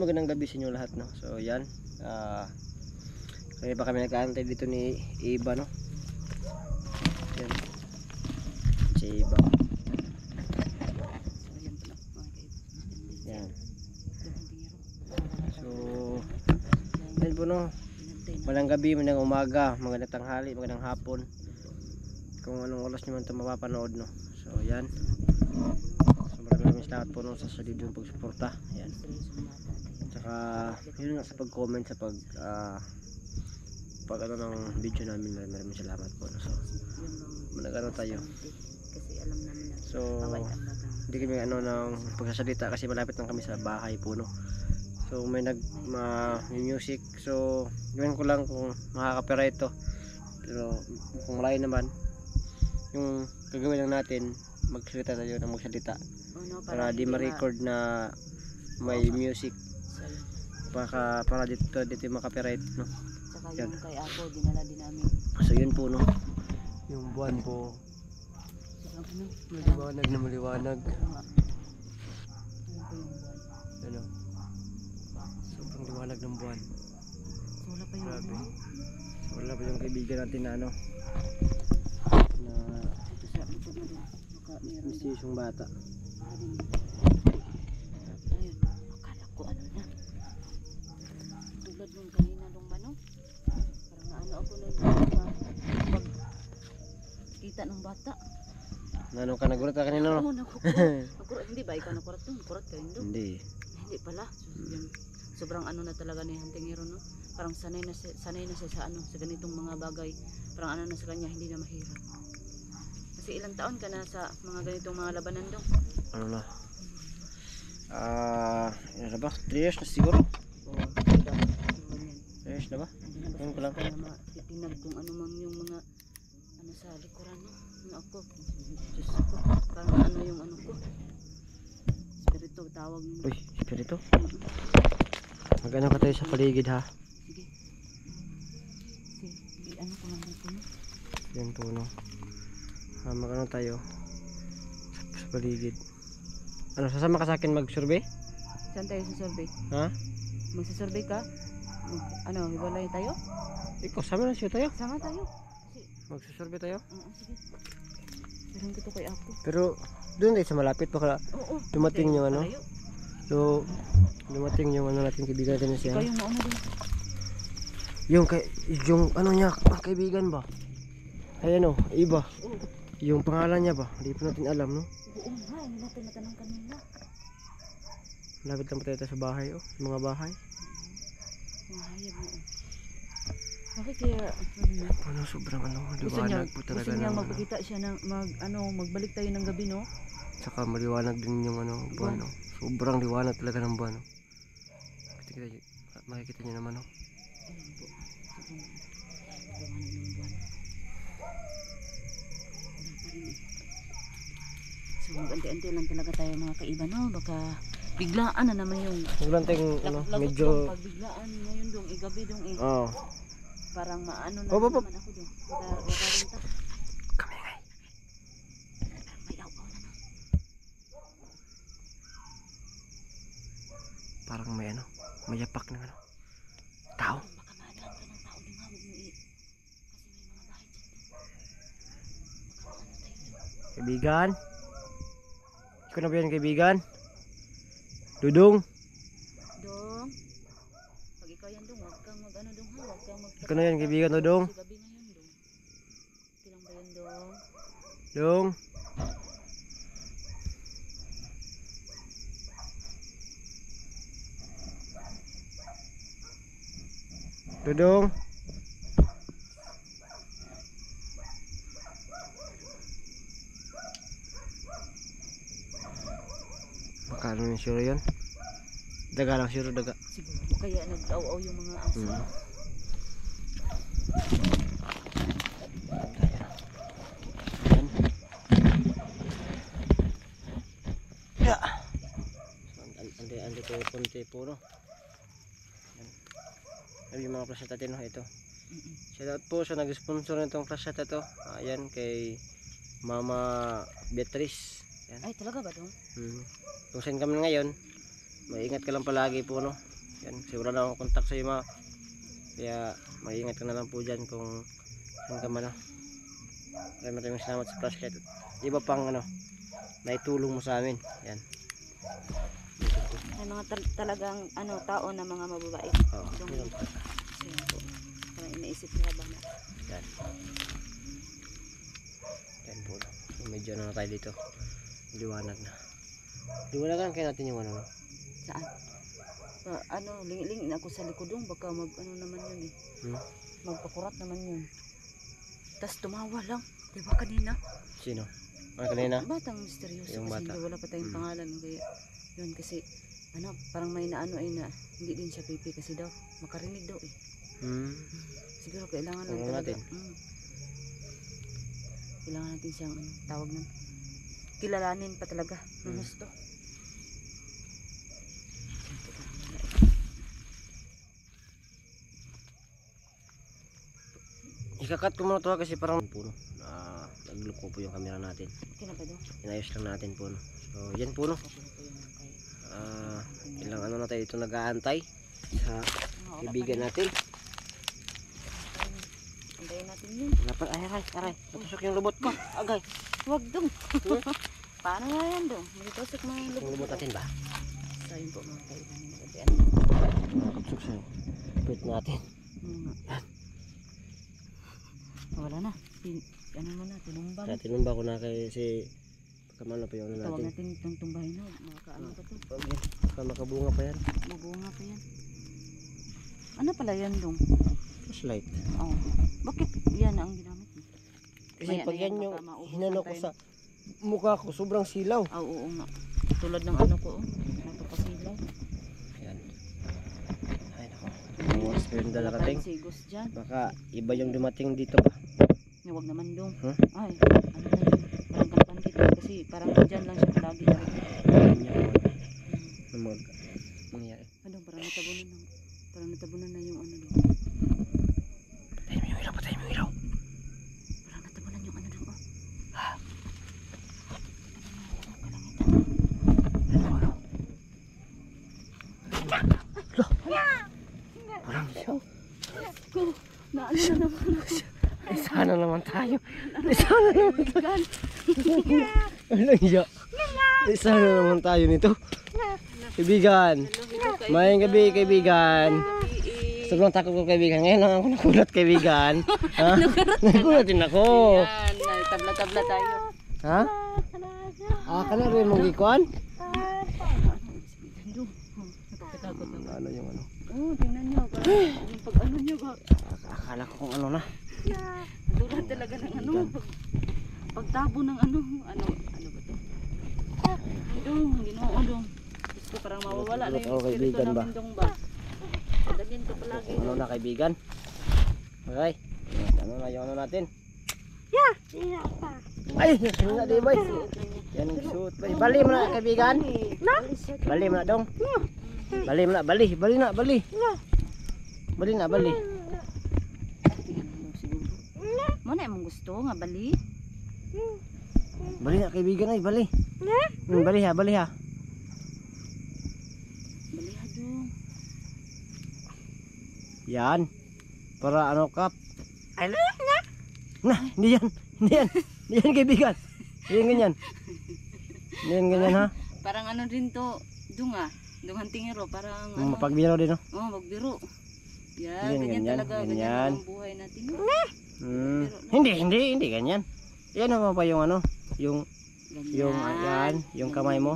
magandang gabi sa inyo lahat, no. So yan, kami pa kami nag-aantay dito ni Iba, no. Yan, si Iba. Yan. So yan po, no. Magandang gabi, magandang umaga, magandang tanghali, magandang hapon, kung anong oras nyo man ito mapapanood, no. So yan, so maraming salamat po, no, sa solid yung pagsuporta. Yan, tsaka yun nga, sa pag-comment, sa pag ano ng video namin, maraming salamat po, no. So managano tayo, so hindi kami ano ng pagsasalita kasi malapit lang kami sa bahay po, no. So may music, so gawin ko lang kung makaka-copyright to, pero kung malayo naman yung gagawin lang natin, magsalita tayo ng magsalita para di ma-record na may music, para dito maka-copyright, no. Saka yung kay ako dinala din namin. So yun po, no, yung buwan po maliwanag na maliwanag. Ano, sobrang liwanag ng buwan. So wala pa yung grabe. So wala pa yung kaibigan natin na ano, na ito sa likod na doon. mistisyong bata. Ayun, akala ko ano na. Tulad nung kanina nung ano. Parang naano ako nung pag kita ng bata. Ano ka, nagulat ka kanina, no? Oo, nakukurat. Hindi ba ikaw nakurat doon? Nakurat ka yun doon? Hindi. Hindi pala. Yun, sobrang ano na talaga ni Hunting Hero, no? Parang sanay na siya sa ano, sa ganitong mga bagay. Parang ano na sa kanya, hindi na mahirap. Kasi ilang taon ka na sa mga ganitong mga labanan doon? Ano na? Ano ba? 3 years na siguro? O 3 years na ba? Ayun ko lang. Kaya matitinag kung ano man yung mga ano sa likuran, no? Ano ako? Diyos ko. Parang ano yung ano ko? Espiritu, tawag mo. Uy, espiritu? Mag-ano ka tayo sa paligid, ha? Sige. Sige, ano ko lang dito, no? Yan po, no? Mag-ano tayo sa paligid. Ano, sasama ka sa akin mag-survey? Saan tayo sa survey? Ha? Magsasurvey ka? Ano, hiwalay tayo? Ikaw, sama na siya tayo. Sama tayo. Magsusurvey tayo. Sige. Meron ko to kay ako. Pero, doon tayo sa malapit. Baka Oo. dumating yung ano. So, dumating yung ano natin, kaibigan natin siya. Ikaw yung mauna din. Yung ano niya, kaibigan ba? Ay ano, Iba. Oo. Yung pangalan niya ba? Hindi pa natin alam, no? Oo nga, hindi natin natanong kanina. Malapit lang pa tayo sa bahay, oh. Sa mga bahay. Mga hayag mo. Bakit kaya Ano, sobrang ano, gusto niya, liwanag po talaga. gusto niya ng, magpakita siya ng magbalik tayo ng gabi, no? Saka maliwanag din yung ano, buwan, no? Sobrang liwanag talaga ng buwan, no? Makikita niyo naman, no? Ayan po. Sobrang liwanag ng buwan. Wala pa rin eh. So mag-anti-anti lang talaga tayo mga kaiba, no? Baka biglaan na naman yung Wala tayong ano, lagot medyo lang pag biglaan ngayon dong gabi dong eh. oh. Parang maano na Op. naman ako dong. Wala Kami ngay. may aw-aw na no. Parang may ano, may yapak ng ano. Tao. Baka maadaan ka ng tao dong ha, huwag mo i. Kasi may mga bahay dyan dong. Baka maano tayo dong. Kaibigan. Ikaw na ba yan, kaibigan? Dudong. Dong. Pag ikaw yan dong, huwag kang mag ano dong ha, huwag kang mag. Ikaw na yan, kaibigan, Dudong. Kasi gabi ngayon dong. Okay lang ba yan dong? Dong. Dudong. Baka ano yung sure yun? Daga lang, sure daga. Siguro kaya nag-aw-aw yung mga aso. Yan. Ya. Andi ko yung punti puro. Yan. Yung mga flashlight natin, no? Ito. Shoutout po sa nag-sponsor nitong flashlight na to. Ayan, kay Mama Beatrice. Yan. Ay, talaga ba dong? Kung saan kami ngayon, maingat ka lang palagi po, no? Yan, kasi wala na akong contact sa iyo ma. Kaya mag-ingat ka na lang po dyan kung saan ka man. Maraming salamat sa flashlight. Iba pang naitulong mo sa amin. Yan. May mga talagang tao na mga mababait. Oo. Yun. Kasi yun po. Parang iniisip nila ba na. Yan. Yan po. So, medyo na tayo dito. Liwanag na. Liwanagan kaya natin yung no? Saan? Lingin ako sa likod baka naman yun eh. Magpakurat naman yun. Tapos tumawa lang. Diba kanina? Sino? Kanina? Batang misteryoso. Yung kasi bata. wala pa tayong pangalan. Kaya yun kasi parang may na hindi din siya pipi kasi daw makarinig daw eh. Siguro kailangan lang talaga. Kailangan natin siyang tawag nun. Kilalanin pa talaga ng gusto. Ikakat ko muna to kasi parang puno. Nagloko po yung camera natin. Okay na ba daw? Inayos lang natin po. So yan po no. Ilang na tayo dito nag-aantay sa kaibigan natin. Antayin natin yun. Aray. Natusok yung lubot ko. Agay. Huwag dong. Paano nga yan dong? Magtusok mo yung Yung lubot natin ba? So yun po mga kaibigan. Natusok sa pit natin. Wala na. Tinumba mo. Tinumba ko na kay si pagkamano pa yung Tawag natin. natin itong tumbahin na. Makakaano ka to. Baka makabunga pa yan. Bubunga pa yan. Ano pala yan dong? Flashlight. Oh. Bakit yan ang ginamit mo? Kasi Maya pag na yan yan, yung baka maubos hinano na ko tayo. sa mukha ko, sobrang silaw. Oo nga. Tulad ng ko napapasilaw. Yan. Ay nako. Yung experience na narating. Sigos dyan. Baka iba yung dumating dito ba? Huwag naman dong. Huh? Ay, ano na yun? Parang kalapandit kasi parang dyan lang siya palagi. Nangyari. Parang natabunan na yung dong. Patayin mo yung ilaw. Parang natabunan yung dong. Oh. Parang siya. Naano na naman. Sana naman tayo. Sana naman tayo. Walang siya. Sana naman tayo nito. Kaibigan. Mayang gabi kaibigan. Sobrang takot ko kaibigan. Ngayon lang ako nagulat kaibigan. Ha? Nagulat din ako. Yan, tabla-tabla tayo. Ha? Ka na rin mong ikuan? Nakakatakot naman. Ano yung Oo, tingnan nyo. Yung pag nyo ba? Akala ko kung ano na. Tulad talaga ng pagtabo ng ano ba to? Ginoo dong. Gusto parang mawawala na yung espiritu namin dong ba? Padagin ko palagi. Ano na kaibigan? Okay. Ano na yung natin? Ay, yun na di ba? Yan ang suot. Bali mo na kaibigan. Bali mo na dong. Bali mo na, bali na. Mo na imong gusto nga bali? Bali na kaibigan ay, bali. Bali ha. Bali ha dong. Yan. Para ano kap? Nah, hindi yan. Hindi yan kaibigan. Hindi yan ganyan ha. Parang ano din to, dungan tingero, parang Mapagbiro din no. Oh, magbiro. Ganyan, Ganyan talaga, ganyan. ganyan ang buhay natin. Hindi ganyan. Yan naman pa yung yung ayan, yung kamay mo.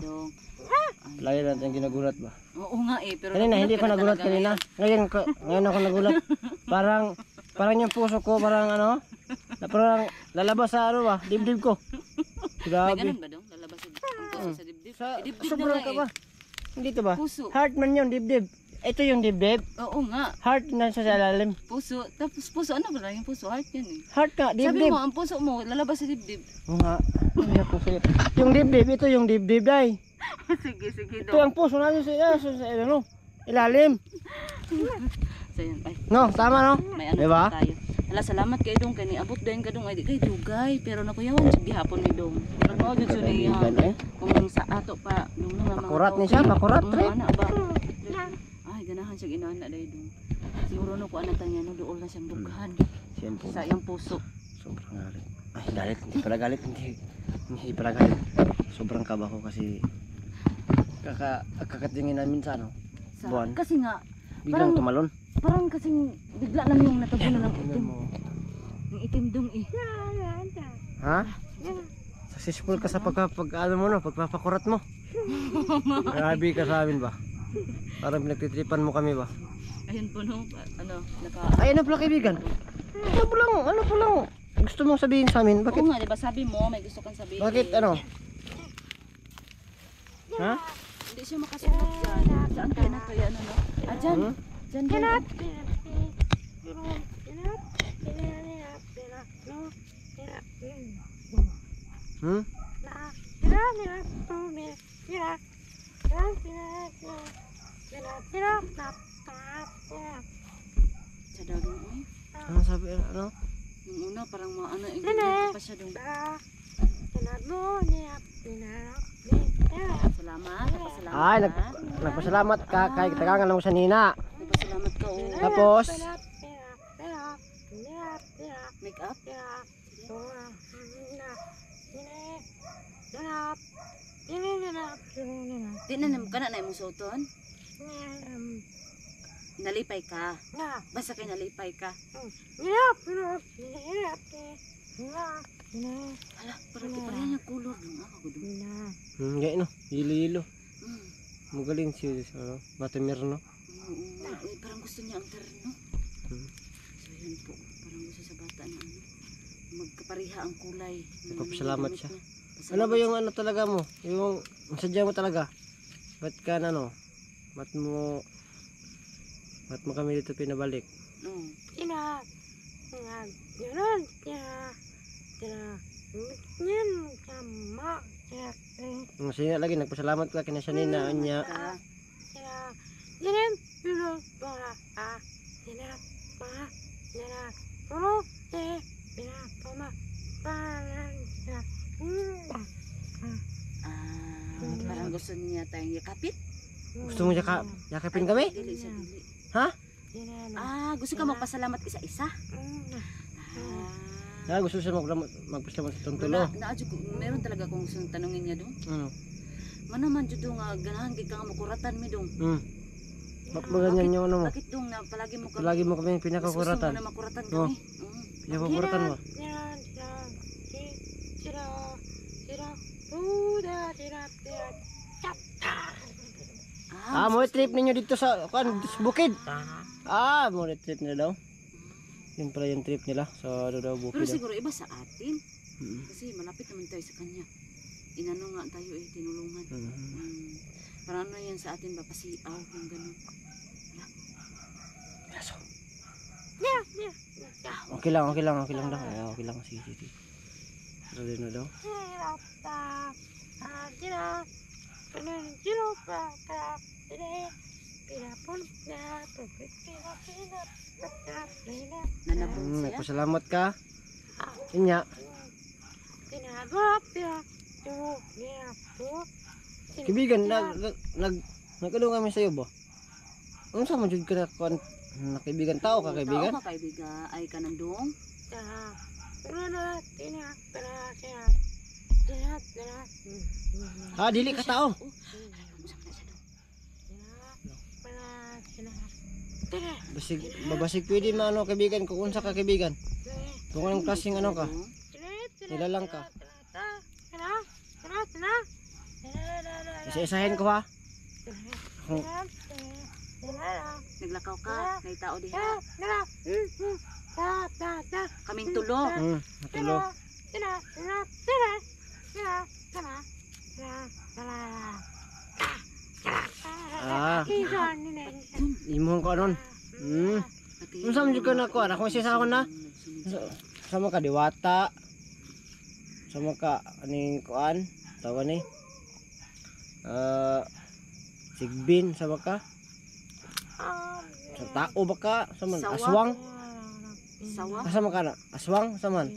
Lagi natin ginagulat ba? Oo nga pero Kanina hindi ko nagulat kanina. Ngayon ako nagulat. Parang yung puso ko parang parang lalabas sa dibdib ko. May Grabe. ganun ba dong? Lalabas ang puso sa dibdib? Dibdib Sobrang na ka nga ba? Dito ba? Puso. Heart man yung dibdib. Ito yung dibdib. Oo nga. Heart na sa ilalim. Puso. Tapos puso, ano ba lang yung puso? Heart yan eh. Heart ka, Sabi dibdib. mo, ang puso mo, lalabas sa dibdib. Nga. Yung dibdib, ito yung dibdib day. Sige Ito dong. ang puso natin sa ilalim. So yun, ay. No, tama no? May ano Diba? tayo. Ala, salamat kay dong, kay niabot din ka dong, ay di kay dugay. Pero nakuyawan sa gihapon ni dong. Pero mo, dun sa niya. Kaibigan, Kung sa ato pa, nung mga Makurat ni siya, makurat, Mga tre. anak ba? Ay, ganahan man siya ginawa na dahil doon. Siguro no kung anatan niya no doon na siyang dughan. Siyan po. Sa iyang puso. Sobrang galit. Ay, galit. Hindi pala galit. Hindi pala galit. Sobrang kaba ko kasi kakatingin namin sa ano. Sa, Buwan. kasi nga, Biglang tumalon. parang kasing bigla lang yung natabunan ng Tingnan itim. mo. Yung itim dong eh. Ha? Successful ka sa ano mo no, pagpapakurat mo. Grabe ka sa amin ba? Parang pinagtitripan mo kami ba? Ayun po no, ano, Ay, ano pala kaibigan? Ano po lang gusto mong sabihin sa amin? Bakit? Oo nga, diba sabi mo, may gusto kang sabihin. Bakit ano? Ha? Hindi siya makasunod dyan. Saan kayo na to yan, ano? Ah, dyan. Hmm? Dyan, dyan. Hmm? Sa dagong, eh. Ano sabi? Ano? Yung una, parang ano, ingredient pa siya dong. Salamat, napasalamat Ay, ka. nagpasalamat ka kay tagangan mo sa Nina. Napasalamat ka, oh. Tapos, Make up? Di na naman ka na imong suoton? Nalipay ka. Basta kay nalipay ka. Hala, parang yan yung color dong. Ako dong. gaya no, hilo-hilo. Mm. Magaling siya sa ano, Matamir no. Oo, parang gusto niya ang terno. Hmm. So yun po, parang gusto sa bata na ano, magkapariha ang kulay. Nagpapasalamat Gamit siya. niya. Ano ba yung ano talaga mo? Yung sadya mo talaga? Ba't ka na no? Ba't mo kami dito pinabalik? Oo. Sige lagi, nagpasalamat ka kina sa Nina niya. Ah, parang gusto niya tayong yakapit. Gusto mo yakapin kami? Dili siya, dili. Ha? Gusto ka magpasalamat isa-isa? Gusto siya magpasalamat sa tuntulo. Meron talaga kung gusto tanungin niya dong. Ano? Manaman jud nga ganahan gid ka nga makuratan mi dong. Ba't ba ganyan yung ano mo? Bakit dong na palagi mo Lagi mo kami Mas gusto pinakakuratan. mo na makuratan Oh. kami. Pinakakuratan mo. Mo trip ninyo dito sa bukid. Mo trip nila daw. Yun pala yung trip nila sa daw Pero bukid. siguro iba sa atin. Mm. Kasi malapit naman tayo sa kanya. Inano nga tayo tinulungan. Parang ano yan sa atin ba? Pasiaw, yung gano'n. Okay lang daw. Okay lang. Sige. Ready na daw. Nanabong siya. Nagpasalamat ka. Inya. Kibigan, nag-ano kami sa'yo ba? Ano sa mo jud ka na kaibigan tao ka kaibigan? Tao ka kaibigan. Ay ka nandong. Dili ka tao. Babasig pwede maano kaibigan kung unsa ka kaibigan. Kung anong klaseng ano ka. Nilalang ka. Isa-isahin ko ha. Naglakaw ka. May tao diha. Kaming tulo. Natulo. Imong ko anon. Unsa man jud ka na ko? Ako isisahon na. Sama ka diwata. Sama ka aning kuan, tawag ni. Sigbin sama ka. Sa tao ba ka? Sama Sawa. aswang. Sawa. Sama ka na. Aswang saman.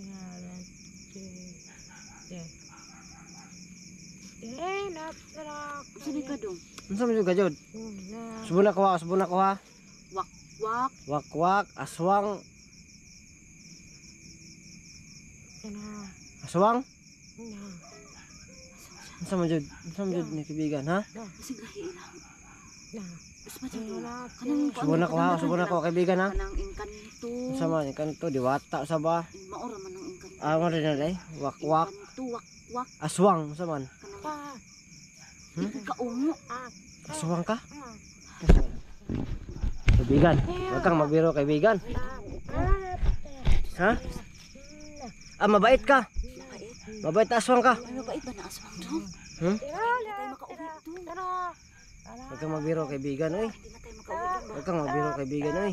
Sini ka dong. Unsa man jud ka jud? Subuna ko ha, subuna ko ha. Wak. Wakwak, aswang. Aswang? Unsa man jud? Unsa man jud ni kaibigan ha? Kasi lahi ilang. Mas matalo. Kanang Subuna ko ha, subuna ko kaibigan ha. kanang engkanto. Unsa man kanto diwata sa ba? Maura man ang engkanto. Ah, mo rin na wakwak, Engkanto, wak. aswang, unsa man? Kanang kaungo. Aswang ka? Kaibigan, wag kang magbiro kaibigan. Ha? Ah, mabait ka. Mabait. Mabait na aswang ka. Ay, mabait ba na aswang dong? Hmm? Hindi na tayo makauwi dong. Wag kang magbiro kaibigan, oy. Hindi na tayo makauwi dong. Wag kang magbiro kaibigan, oy.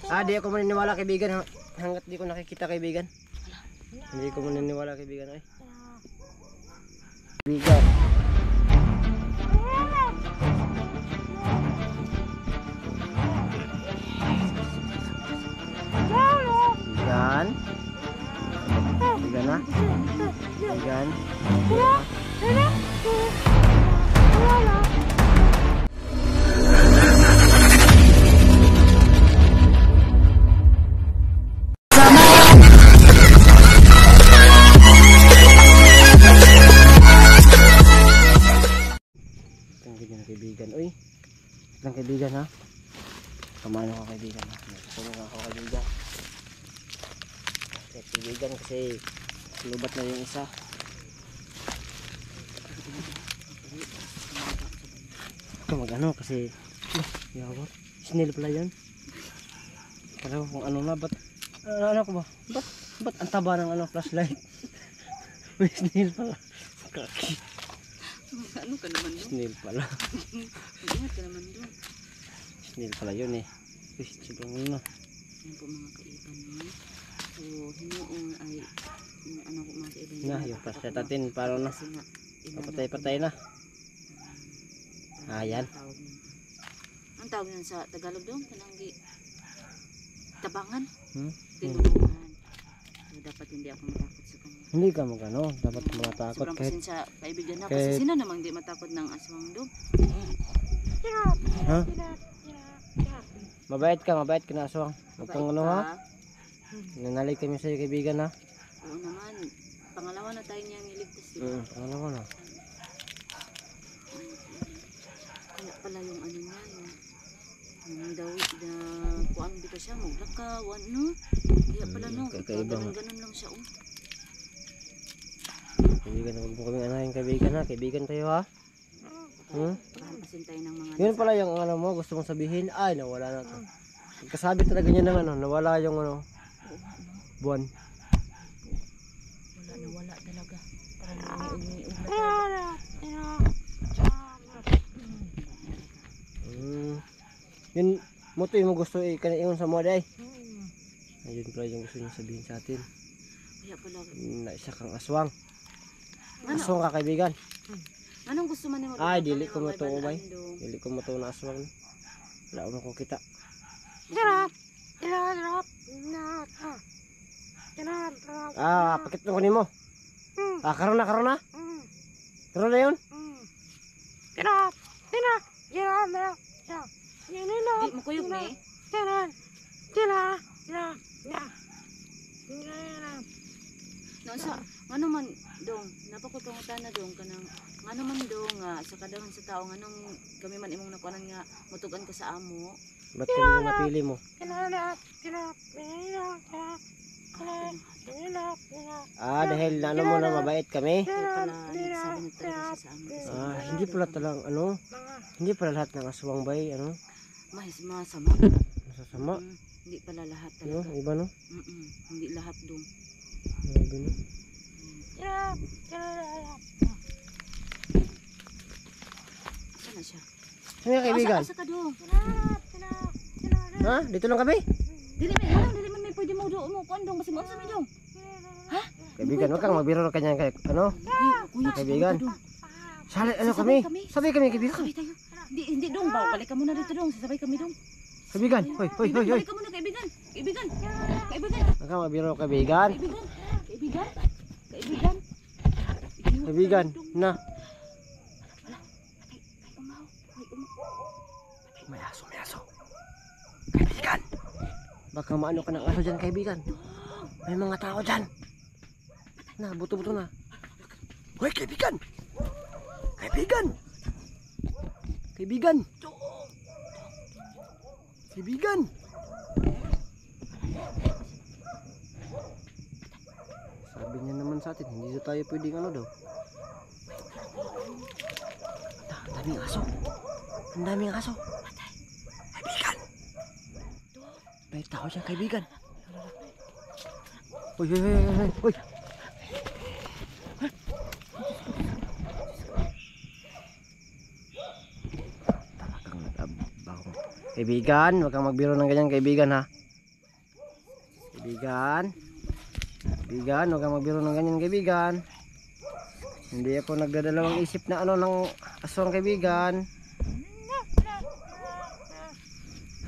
Ah, di ako maniniwala kaibigan hanggat di ko nakikita kaibigan. Hindi ko maniniwala kaibigan, oy. Kaibigan. Kaibigan. Kaibigan na. Kaibigan. Kaibigan, uy. Lang kaibigan ha. Kamano ka kaibigan ha. Tulong ako kaibigan. Kaibigan kasi lubat na yung isa. Mag-ano kasi yawat. Snail pala yan. Pero kung ano na, ba't ano ko ba? Ba't ang taba ng ano flashlight? May snail pala. Kaki. Ano ka naman doon? Snail pala. Ingat ka naman doon. Snail pala yun eh. Uy, sobrang ano. Yan po mga kaiban mo. So, hinoon ay ano ko mga kaiban Na, yung flashlight natin parang na. Kasi nga, Patay-patay na. Ayan. Ang tawag nun sa Tagalog doon? Kananggi tabangan? Tinubuan. So, dapat hindi ako matakot sa kanya. Hindi ka magano, dapat matakot Sobrang kahit pasensya kaibigan na. kahit- Kasi sino namang di matakot ng aswang doon? ha? Mabait ka na aswang. Huwag kang ano ha. Nanalik kami sa iyo kaibigan ha. Oo naman. Pangalawa na tayo niyang niligtas. Diba? Ano ko na. Kaya pala yung ano niya, yung daw na kuan dito siya, maglakawan, no? Kaya pala no, kakaibang- ganun lang siya, oh. Kaibigan, huwag mo kaming anahin kaibigan ha. Kaibigan tayo ha. Pagkahampasin tayo ng mga Yun pala yung ano mo, gusto mong sabihin. Ay, nawala na to. Pagkasabi talaga niya ng ano, nawala yung ano, buwan. wala talaga. Parang umiug-umiug na talaga. Yun, mo to yung gusto ikanaingon sa mga day. Ayun pala yung gusto niya sabihin sa atin. Kaya pala. Na isa kang aswang. Ano? Aswang ka kaibigan. Anong gusto man nimo? Ay, dili ko mo to ubay. Dili ko mo to na aswang. Wala ko kita. Ah, pakit mo kunin mo. Ah, karon na. Karon na yun. Di mo kuyog ni. No, sa ano man dong, napakutungutan na dong kanang ano man dong nga sa kadang sa tao nganong kami man imong nakuanan nga mutugan ka sa amo. Ba't kami napili mo? Ah, dahil na ano mo na mabait kami. Kaya pala nagsabi na talaga siya sa amo. Kasi Ah, hindi pala talang ano, hindi pala lahat ng aswang bay, ano, masama. masasama. Hindi pala lahat No, talaga. iba no? Hindi lahat dong. Grabe no? Saan na siya? Saan nga kaibigan? Asa ka dong? Ha? Dito lang kami? Dili man may pwede mo do mo kuandong kasi mo sa mi dong. Kaibigan, wag kang magbiro kanya kay ano? Kuya, Kaibigan. Sali ano kami? Sabay kami kaibigan. Sabay tayo. Hindi dong, balik ka muna dito dong. Sasabay kami dong. Kaibigan, hoy. Balik ka muna kaibigan. Kaibigan. Wag kang magbiro kaibigan. Kaibigan. Kaibigan, na. May aso, may aso. Kaibigan. Baka maano ka ng aso dyan, kaibigan. May mga tao dyan. Na, buto-buto na. Hoy, kaibigan. Kaibigan. Kaibigan. Kaibigan. Sabi niya naman sa atin, hindi tayo pwedeng ano daw. Ang daming aso. Ang daming aso. Kaibigan. May tao siya, kaibigan. Uy, uy, uy, uy, uy. Talagang nag-abang. Kaibigan, huwag kang magbiro ng ganyan, kaibigan, ha. Kaibigan. Kaibigan, huwag kang magbiro ng ganyan, kaibigan. Hindi ako nagdadalawang isip na ano ng aswang, kaibigan.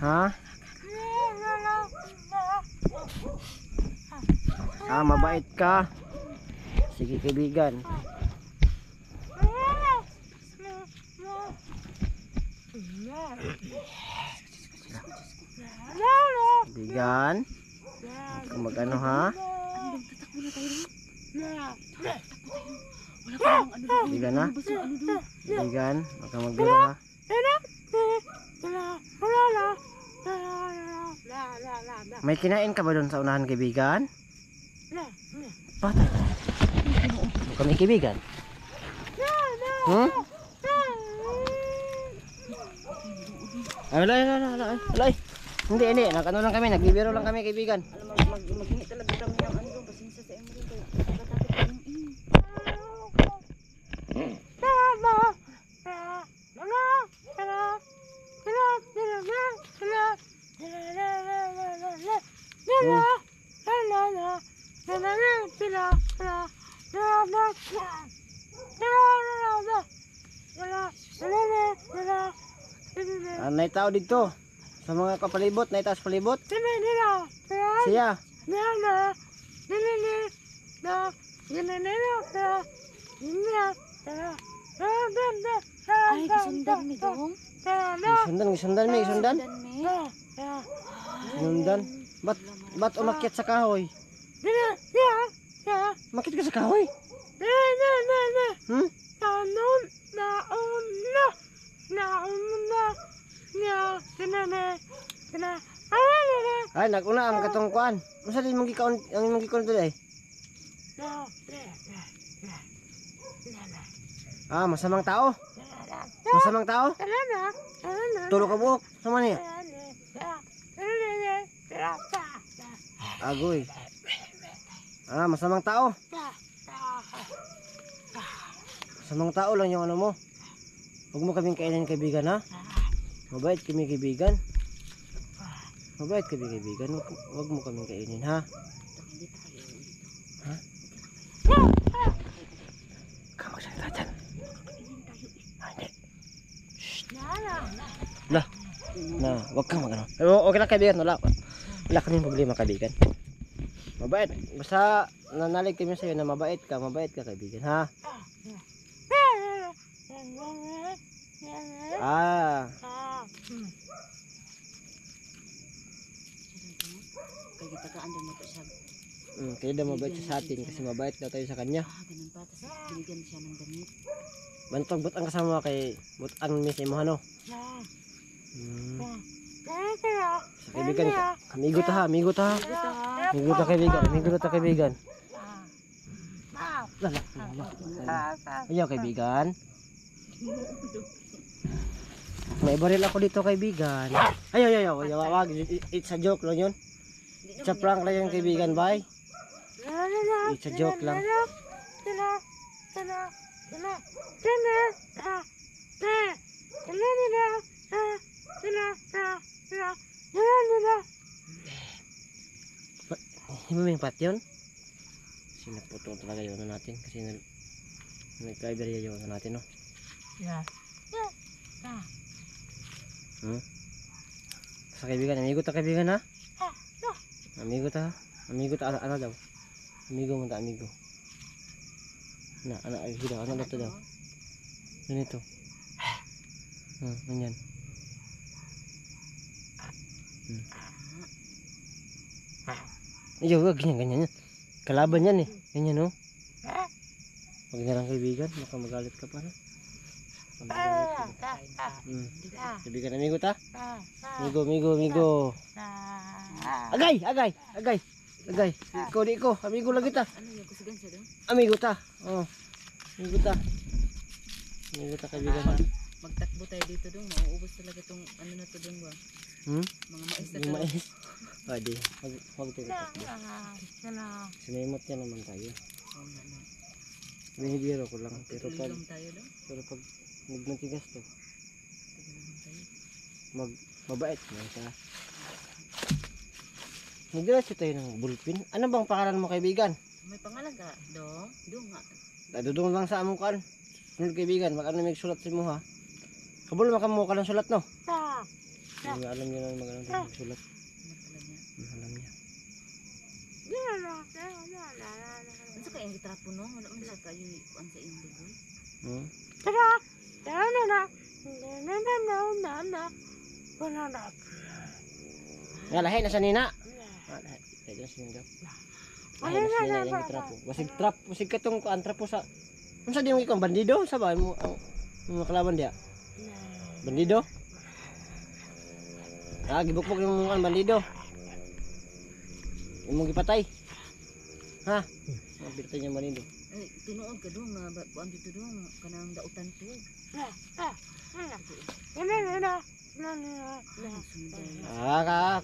Ha? Ah, mabait ka. Sige, kaibigan. Kaibigan. Kung mag-ano, ha? Kaibigan, ha? Kaibigan, huwag kang magbiro, ha? May kinain ka ba doon sa unahan, kaibigan? Patay. Huwag kami kaibigan. Hmm? Alay. Hindi. Nag-ano lang kami, nagbibiro lang kami, kaibigan. Maghingi talaga kami ng ano doon. Pasensya sa emo doon. Natatakot kami yung Nay tao dito. Sa mga kapalibot, nay taas palibot. Siya. ay, gisundan mi dong. Gisundan mi. Gisundan mi. Gisundan. Ba't umakyat sa kahoy? Makit ka sa kahoy? Hmm? Ay, naguna ang katungkuan. Masa din mong gikaon, ang imong gikaon dito eh? Ah, masamang tao? Masamang tao? Tulo ka buhok. Sama niya? Agoy. Ah, masamang tao? Masamang tao lang yung ano mo. Huwag mo kaming kainin, kaibigan, ha? Mabait kami, kaibigan. Mabait kami, kaibigan. Huwag mo kaming kainin, ha? Ha? Ka magsalita dyan. Ah, hindi. Shhh. Lah. Na, huwag kang magano. Okay lang, kaibigan. Wala kaming problema, kaibigan. Mabait. Basta nanalig kami sa'yo na mabait ka, kaibigan, ha? Ah. Kaya gitagaan din mo ito siya. Kaya daw mabait siya sa atin kasi mabait daw tayo sa kanya. Ganun pa. Tapos binigyan siya ng damit. Bantog, ba't ang kasama kay butang miss mo, ano? Sa kaibigan, amigo ta, amigo ta. Amigo ta, kaibigan. Amigo ta, kaibigan. Ayaw, kaibigan. May baril ako dito, kaibigan. Ayaw. Wag. It's a joke lang yun. It's a prank lang yun, kaibigan. Bye. It's a joke lang. Himimpat yun? Sinaputol talaga yun natin kasi nag-driver yun natin, no? Sa kaibigan, amigo ta, kaibigan, ha? Amigo ta, ano daw? Amigo mo ta, amigo. Anak ay hidaw. Ano na ito daw? Ganito. Ganyan. Ayaw, ganyan. Kalaban yan eh. Ganyan, no? Pag nilang kaibigan, baka magalit ka pa, no? Kaibigan, amigo ta? Amigo. Agay! Ikaw, di ko. Amigo lagi ta. Ano yung kusigan sa doon? Amigo ta. Amigo ta, kaibigan ta. Magtakbo tayo dito doon. Mauubos talaga itong ano na to doon ba? Mga mais na Yung mais. Pwede. Huwag tayo takbo. Sinimot niya naman tayo. Oo nga na. Binibiro ko lang. Pero Tuloy pag lang tayo doon. nagmatigas to, Tuloy lang tayo. mabait na siya. Magdiretso tayo ng bulpin. Ano bang pangalan mo, kaibigan? May pangalan ka? Doon nga. Dadudong lang sa among kan. Sunod, kaibigan, mag-ano may sulat sa mo, ha? Kabul makamu ka ng sulat, no? Hindi alam niyo na mag-ano ng sulat. Alam niya. Ano sa kayang gitrapo, no? Wala mo sa kayo kuan sa iyong lugoy. Nga, lahi na sa nina. Lahi na sa nina. Lahi na sa nina yung trapo. Wasig katong kuan trapo sa... Ano sa di mo ikong bandido? Sa ba mo ang mga kalaban diya? Bandido? Gibukbok yung mga bandido. Yung mong gipatay. Ha? Mabirtay niya bandido. Ay, tinuod ka doon. Kuan dito doon. Kanang dautan to.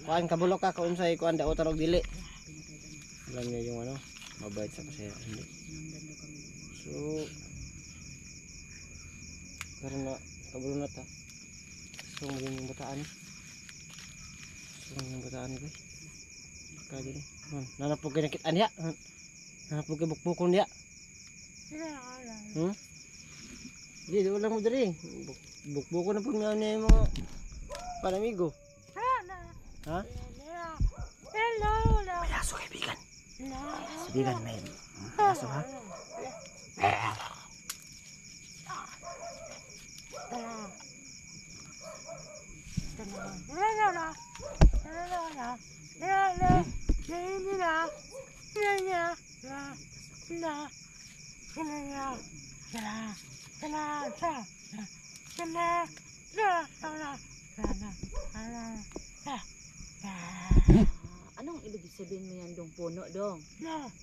Kuan kabulok ka. Kaunsay kuan dautan og dili. Alam niya yung ano. Mabait sa kasi hindi. So, karena kabulok na ta. So, maging yung bataan. Yung bataan ko eh. Kaya din. Nanapog kayo nakitaan niya. Nanapog kayo bukbukon niya. Hindi, wala mo dari. Bukbukon na po nga niya yung mga panamigo. Ha? May aso, kaibigan. Kaibigan, may aso, ha? Anong ibig sabihin mo yan dong puno dong?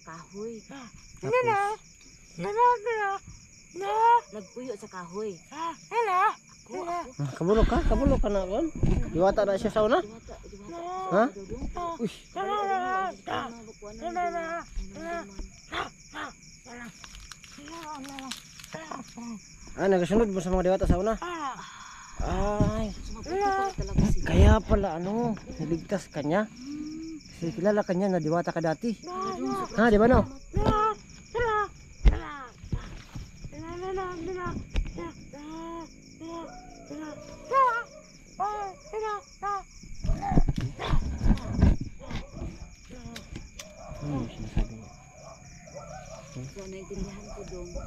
Kahoy. Tapos, Nagpuyo sa kahoy. kabulok ka na kon. Diwata na siya sa una. Ha? Uy, nagasunod mo sa mga diwata sa una. Ay, kaya pala ano, niligtas ka niya. Kasi kilala ka niya na diwata ka dati. Ha, di ba no? Sinasabi niya. So, naintindihan ko dong na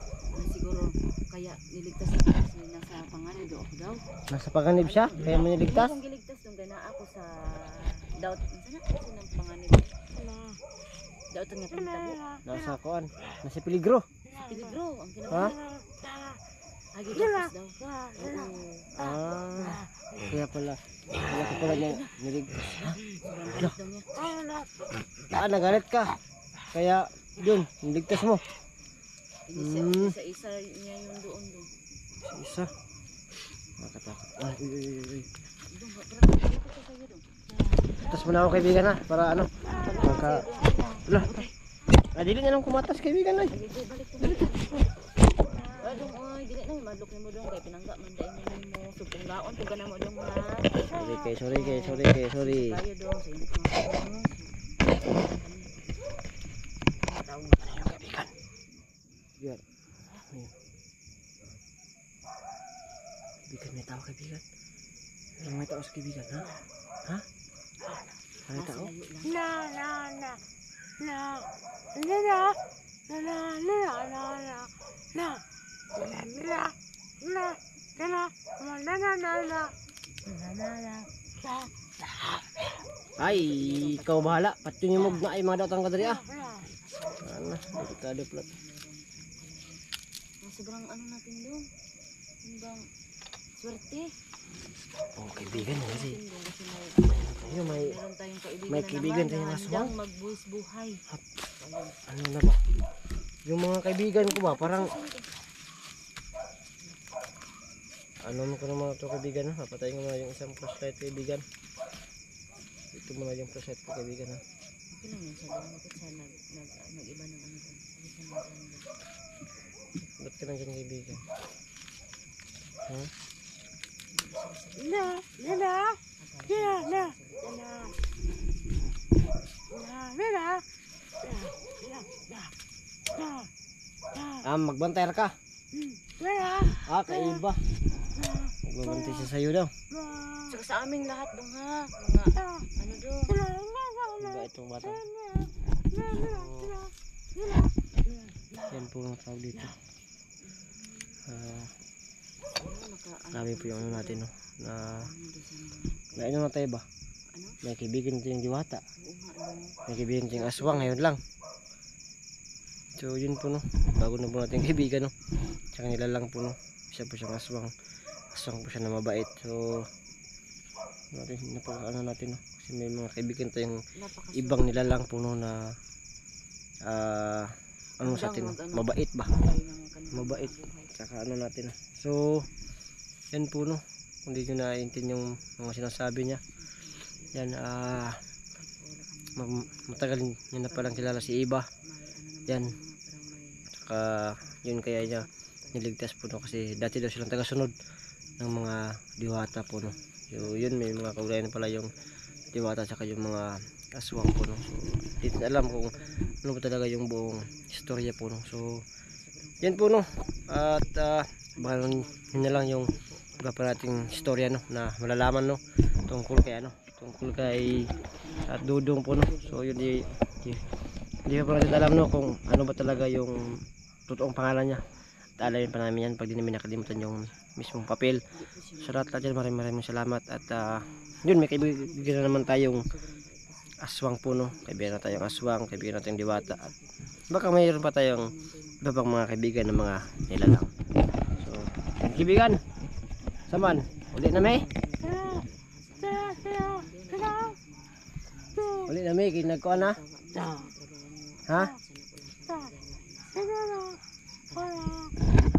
siguro kaya niligtas ako kasi nasa panganib do ako daw. Nasa panganib siya, kaya mo niligtas. Kung giligtas dong gana ako sa doubt. Sana kasi ng panganib. Doubt nga pantabo. Nasa kuan, nasa peligro. Peligro ang Ha? kinabuhi. Ligtas daw. Kaya pala. Kaya ko pala niya niligtas. Sobrang galit daw niya. Nagalit ka. Kaya, yun, niligtas mo. Isa-isa niya yung doon dong. Isa. Makatakot. Uy. Dong, balik ko sa'yo dong. Tapos muna ako, kaibigan, ha. Para ano. Wala. Dili nga nang kumatas, kaibigan, ay. Balik ko. Dong, oy, dili na madlok mo dong kay pinangga man dai mo supong gaon pug kana mo dong ha. Sorry. Kayo dong sa inyo mga Ano yung kaibigan? Biar. Kaibigan, may tao, kaibigan. May tao sa kaibigan, ha? Ha? May tao? Ay, ikaw bahala. Pati yung mug na ay mga datang kadari ah. Ano, delikado pala. Sobrang ano natin doon. Ano bang swerte. Oh, kaibigan mo kasi. Kasi Ayun, meron tayong kaibigan may kaibigan tayong na aswang. handang magbuwis buhay. Ano na ba? Yung mga kaibigan ko ba, parang ano mo ko naman ito kaibigan ha? Papatayin ko na yung isang flashlight kaibigan. Ito muna yung flashlight ko kaibigan ha. Okay lang yan siya doon. Bakit siya nag-iba ng ano doon? Ba't ka lang dyan kaibigan? Ha? Magbantay ka. Kaiba. Magbantay siya sa'yo daw. Saka sa aming lahat doon ha. Mga ano doon. Iba itong bata. Yan po ang tawag dito. Sabi po yung ano natin no. Na ano na tayo ba? May kaibigan natin yung diwata. May kaibigan natin yung aswang ngayon lang. So yun po no. Bago na po natin yung kaibigan no. Tsaka nilalang po no. Isa po siyang aswang. Aswang po siya na mabait. So natin ano natin no. Kasi may mga kaibigan tayong ibang nilalang po no na ano sa atin no? Mabait ba? Mabait. Tsaka ano natin no. So yan po no. Kung di nyo naiintin yung mga sinasabi niya. Yan matagal nyo na palang kilala si Iba. Yan. Tsaka yun kaya niya niligtas po no. Kasi dati daw silang tagasunod ng mga diwata po no. So yun may mga kaugnayan pala yung diwata tsaka yung mga aswang po no. So dito alam kung ano ba talaga yung buong istorya po no. So yan po no. At baka yun na lang yung iba pa nating istorya no na malalaman no tungkol kay ano, tungkol kay Dudong po no. So yun di pa natin alam no kung ano ba talaga yung totoong pangalan niya. At alamin pa namin yan pag di namin nakalimutan yung mismong papel. Sa lahat dyan maraming salamat. At yun may kaibigan na naman tayong aswang po no. Kaibigan na tayong aswang, kaibigan natin diwata. At baka mayroon pa tayong iba pang mga kaibigan ng mga nilalang. So kaibigan saman, uli na may? Uli na may, kinagkuhan na? Ha?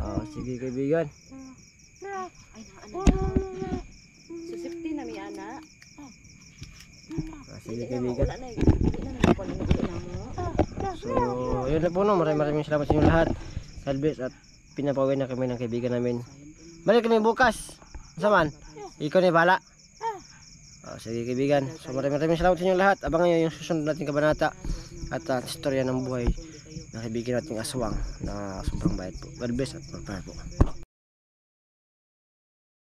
Oh, sige kaibigan. So 50 na may ana. Sige kaibigan. Wala na So, yun na po no. Maraming salamat sa inyo lahat. Salbes at pinapawin na kami ng kaibigan namin. Balik kami bukas. Saman? Ikaw na bala. Sige kaibigan. So maraming salamat sa inyo lahat. Abangan nyo yung susunod nating kabanata at istorya ng buhay ng kaibigan nating aswang na sobrang bait po. God bless at magpapal po.